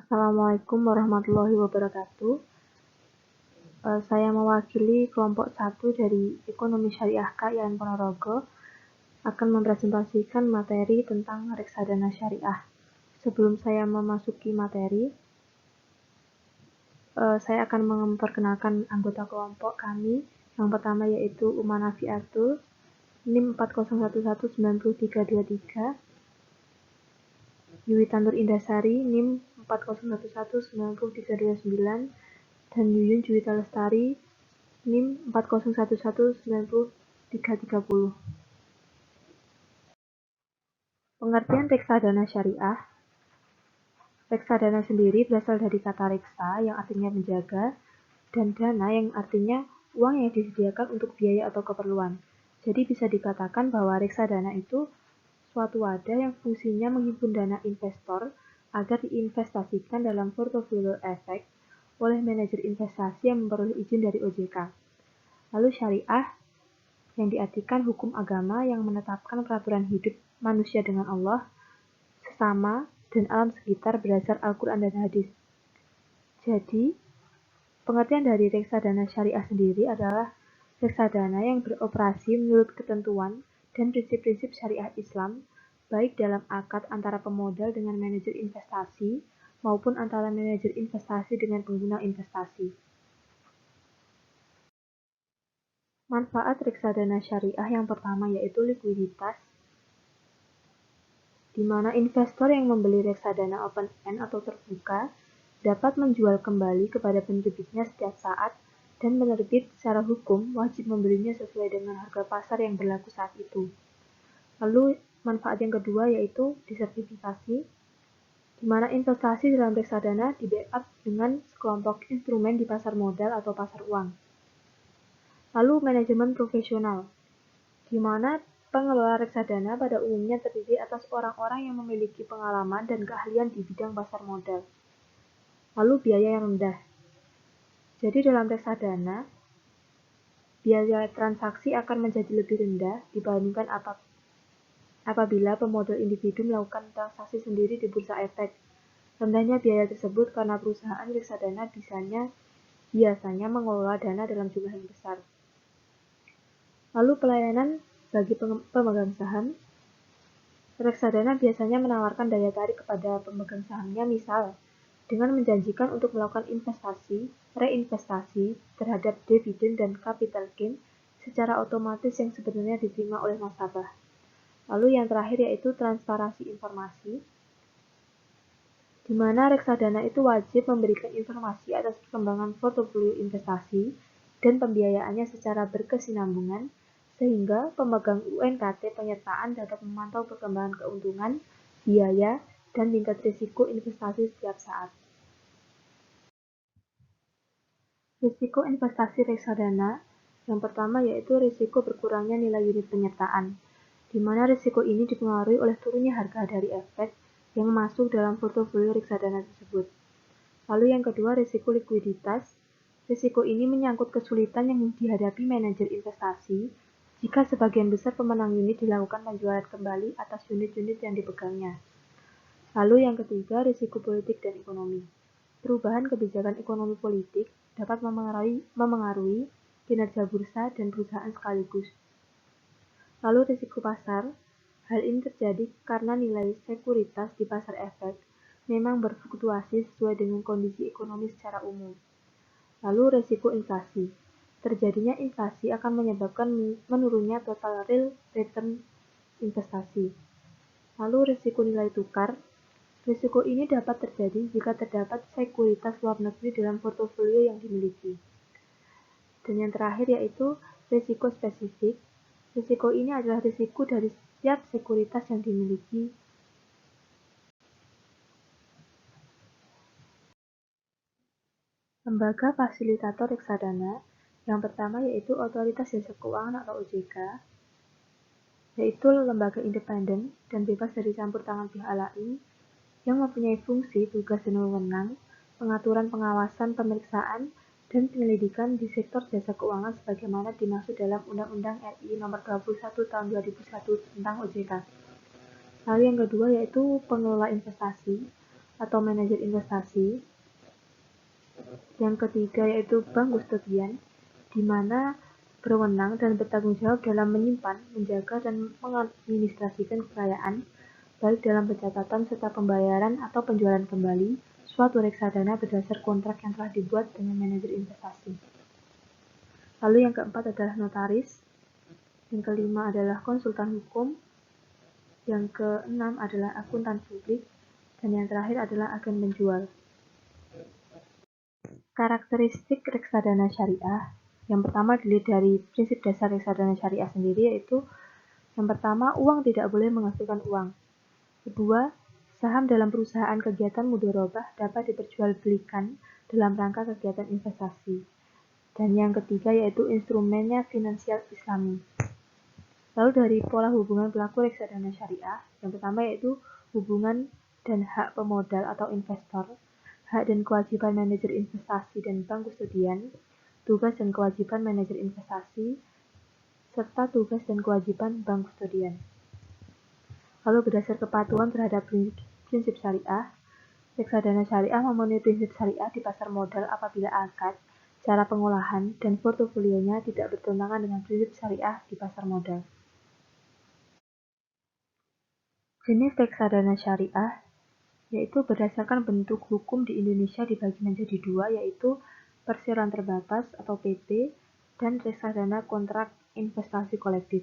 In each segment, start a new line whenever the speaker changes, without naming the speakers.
Assalamualaikum warahmatullahi wabarakatuh. Saya mewakili kelompok 1 dari Ekonomi Syariah KIAN Ponorogo akan mempresentasikan materi tentang reksadana syariah. Sebelum saya memasuki materi, saya akan memperkenalkan anggota kelompok kami. Yang pertama yaitu Umana Fiatul, NIM 4011902323, Yuwita Nur Indasari, NIM 4011902329, dan Yuyun Juwita Lestari, NIM 4011902330. Pengertian reksadana syariah. Reksadana sendiri berasal dari kata reksa yang artinya menjaga, dan dana yang artinya uang yang disediakan untuk biaya atau keperluan. Jadi bisa dikatakan bahwa reksadana itu suatu wadah yang fungsinya menghimpun dana investor agar diinvestasikan dalam portofolio efek oleh manajer investasi yang memperoleh izin dari OJK. Lalu syariah yang diartikan hukum agama yang menetapkan peraturan hidup manusia dengan Allah, sesama, dan alam sekitar berdasar Al-Quran dan Hadis. Jadi, pengertian dari reksadana syariah sendiri adalah reksadana yang beroperasi menurut ketentuan dan prinsip-prinsip syariah Islam, baik dalam akad antara pemodal dengan manajer investasi maupun antara manajer investasi dengan pengguna investasi. Manfaat reksadana syariah yang pertama yaitu likuiditas, di mana investor yang membeli reksadana open-end atau terbuka dapat menjual kembali kepada penerbitnya setiap saat, dan penerbit secara hukum wajib membelinya sesuai dengan harga pasar yang berlaku saat itu. Lalu manfaat yang kedua yaitu diversifikasi, di mana investasi dalam reksadana di-backup dengan sekelompok instrumen di pasar modal atau pasar uang. Lalu manajemen profesional, di mana pengelola reksadana pada umumnya terdiri atas orang-orang yang memiliki pengalaman dan keahlian di bidang pasar modal. Lalu biaya yang rendah. Jadi dalam reksadana, biaya transaksi akan menjadi lebih rendah dibandingkan apabila pemodal individu melakukan transaksi sendiri di bursa efek. Rendahnya biaya tersebut karena perusahaan reksadana biasanya mengelola dana dalam jumlah yang besar. Lalu pelayanan bagi pemegang saham. Reksadana biasanya menawarkan daya tarik kepada pemegang sahamnya, misal dengan menjanjikan untuk melakukan investasi, reinvestasi terhadap dividen dan capital gain secara otomatis yang sebenarnya diterima oleh nasabah. Lalu yang terakhir yaitu transparansi informasi, di mana reksadana itu wajib memberikan informasi atas perkembangan portofolio investasi dan pembiayaannya secara berkesinambungan, sehingga pemegang UNKT penyertaan dapat memantau perkembangan keuntungan, biaya, dan tingkat risiko investasi setiap saat. Risiko investasi reksadana yang pertama yaitu risiko berkurangnya nilai unit penyertaan, di mana risiko ini dipengaruhi oleh turunnya harga dari efek yang masuk dalam portofolio reksadana tersebut. Lalu yang kedua, risiko likuiditas. Risiko ini menyangkut kesulitan yang dihadapi manajer investasi jika sebagian besar pemenang unit dilakukan penjualan kembali atas unit-unit yang dipegangnya. Lalu yang ketiga, risiko politik dan ekonomi. Perubahan kebijakan ekonomi politik dapat memengaruhi kinerja bursa dan perusahaan sekaligus. Lalu risiko pasar. Hal ini terjadi karena nilai sekuritas di pasar efek memang berfluktuasi sesuai dengan kondisi ekonomi secara umum. Lalu risiko inflasi. Terjadinya inflasi akan menyebabkan menurunnya total real return investasi. Lalu risiko nilai tukar. Risiko ini dapat terjadi jika terdapat sekuritas luar negeri dalam portofolio yang dimiliki. Dan yang terakhir yaitu risiko spesifik. Risiko ini adalah risiko dari setiap sekuritas yang dimiliki. Lembaga fasilitator reksadana yang pertama yaitu Otoritas Jasa Keuangan atau OJK, yaitu lembaga independen dan bebas dari campur tangan pihak lain yang mempunyai fungsi, tugas, dan wewenang pengaturan, pengawasan, pemeriksaan, dan penyelidikan di sektor jasa keuangan sebagaimana dimaksud dalam Undang-Undang RI Nomor 21 Tahun 2001 tentang OJK. Lalu yang kedua yaitu pengelola investasi. atau manajer investasi. Yang ketiga yaitu bank kustodian, di mana berwenang dan bertanggung jawab dalam menyimpan, menjaga, dan mengadministrasikan kekayaan, baik dalam pencatatan serta pembayaran atau penjualan kembali suatu reksadana berdasar kontrak yang telah dibuat dengan manajer investasi. Lalu yang keempat adalah notaris, yang kelima adalah konsultan hukum, yang keenam adalah akuntan publik, dan yang terakhir adalah agen penjual. Karakteristik reksadana syariah. Yang pertama dilihat dari prinsip dasar reksadana syariah sendiri, yaitu yang pertama, uang tidak boleh menghasilkan uang. Kedua, saham dalam perusahaan kegiatan mudharabah dapat diperjualbelikan dalam rangka kegiatan investasi. Dan yang ketiga yaitu instrumennya finansial Islami. Lalu dari pola hubungan pelaku reksadana syariah, yang pertama yaitu hubungan dan hak pemodal atau investor, hak dan kewajiban manajer investasi dan bank kustodian, tugas dan kewajiban manajer investasi, serta tugas dan kewajiban bank kustodian. Lalu berdasar kepatuhan terhadap prinsip syariah, reksadana syariah memenuhi prinsip syariah di pasar modal apabila akad, cara pengolahan, dan portofolionya tidak bertentangan dengan prinsip syariah di pasar modal. Jenis reksadana syariah yaitu berdasarkan bentuk hukum di Indonesia dibagi menjadi dua, yaitu perseroan terbatas atau PP dan reksadana kontrak investasi kolektif.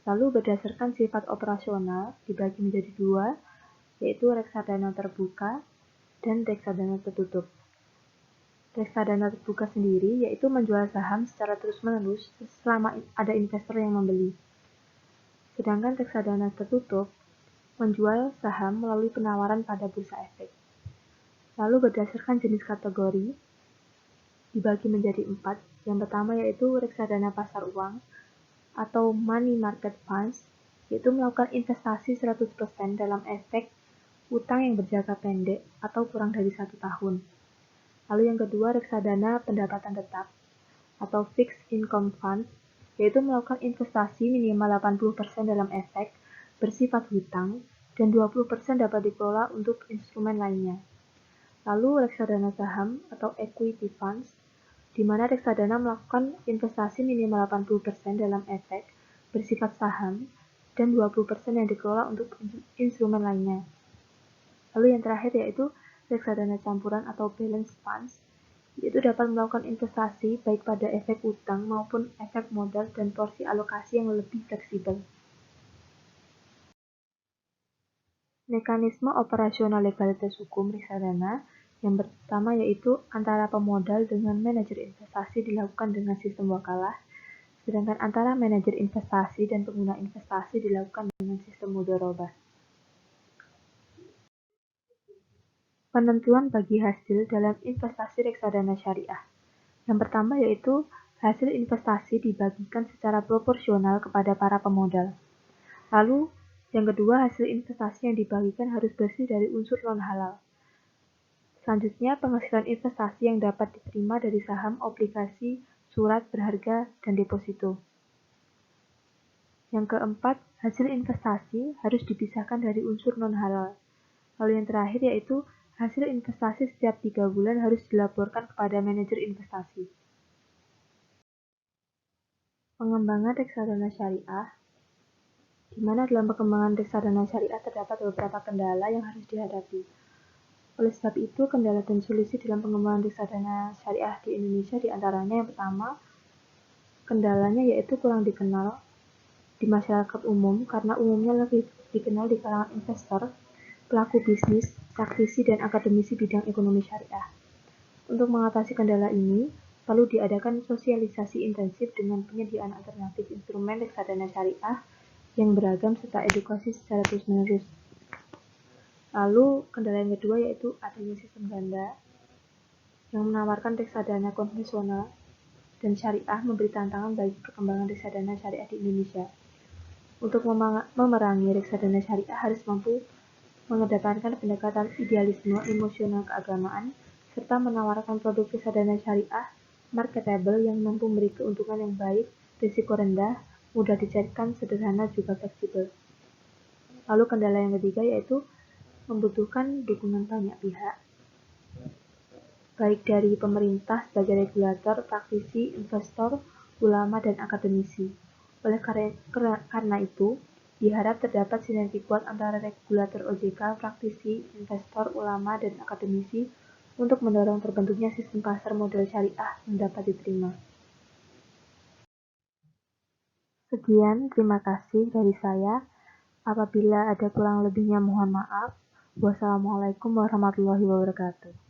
Lalu berdasarkan sifat operasional dibagi menjadi dua, yaitu reksadana terbuka dan reksadana tertutup. Reksadana terbuka sendiri yaitu menjual saham secara terus-menerus selama ada investor yang membeli. Sedangkan reksadana tertutup menjual saham melalui penawaran pada bursa efek. Lalu berdasarkan jenis kategori, dibagi menjadi 4. Yang pertama yaitu reksadana pasar uang atau money market funds, yaitu melakukan investasi 100% dalam efek utang yang berjangka pendek atau kurang dari 1 tahun. Lalu yang kedua reksadana pendapatan tetap atau fixed income funds, yaitu melakukan investasi minimal 80% dalam efek bersifat hutang, dan 20% dapat dikelola untuk instrumen lainnya. Lalu reksadana saham atau equity funds, di mana reksadana melakukan investasi minimal 80% dalam efek bersifat saham, dan 20% yang dikelola untuk instrumen lainnya. Lalu yang terakhir yaitu reksadana campuran atau balance funds, yaitu dapat melakukan investasi baik pada efek utang maupun efek modal dan porsi alokasi yang lebih fleksibel. Mekanisme operasional legalitas hukum reksadana yang pertama yaitu antara pemodal dengan manajer investasi dilakukan dengan sistem wakalah, sedangkan antara manajer investasi dan pengguna investasi dilakukan dengan sistem mudharabah. Penentuan bagi hasil dalam investasi reksadana syariah. Yang pertama yaitu hasil investasi dibagikan secara proporsional kepada para pemodal. Lalu, yang kedua, hasil investasi yang dibagikan harus bersih dari unsur non-halal. Selanjutnya, penghasilan investasi yang dapat diterima dari saham, obligasi, surat berharga, dan deposito. Yang keempat, hasil investasi harus dipisahkan dari unsur non-halal. Lalu yang terakhir yaitu hasil investasi setiap 3 bulan harus dilaporkan kepada manajer investasi. Pengembangan reksadana syariah, di mana dalam pengembangan reksadana syariah terdapat beberapa kendala yang harus dihadapi. Oleh sebab itu, kendala dan solusi dalam pengembangan reksadana syariah di Indonesia diantaranya yang pertama, kendalanya yaitu kurang dikenal di masyarakat umum karena umumnya lebih dikenal di kalangan investor, pelaku bisnis, praktisi, dan akademisi bidang ekonomi syariah. Untuk mengatasi kendala ini, perlu diadakan sosialisasi intensif dengan penyediaan alternatif instrumen reksadana syariah yang beragam serta edukasi secara terus-menerus. Lalu, kendala yang kedua yaitu adanya sistem ganda yang menawarkan reksadana konvensional dan syariah memberi tantangan bagi perkembangan reksadana syariah di Indonesia. Untuk memerangi reksadana syariah harus mampu mengedepankan pendekatan idealisme, emosional keagamaan, serta menawarkan produk reksadana syariah marketable yang mampu memberi keuntungan yang baik, risiko rendah, mudah dicairkan, sederhana juga fleksibel. Lalu kendala yang ketiga yaitu membutuhkan dukungan banyak pihak, baik dari pemerintah sebagai regulator, praktisi, investor, ulama, dan akademisi. Oleh karena itu, diharap terdapat sinergi kuat antara regulator OJK, praktisi, investor, ulama, dan akademisi untuk mendorong terbentuknya sistem pasar modal syariah yang dapat diterima. Sekian, terima kasih dari saya. Apabila ada kurang lebihnya mohon maaf. Wassalamualaikum warahmatullahi wabarakatuh.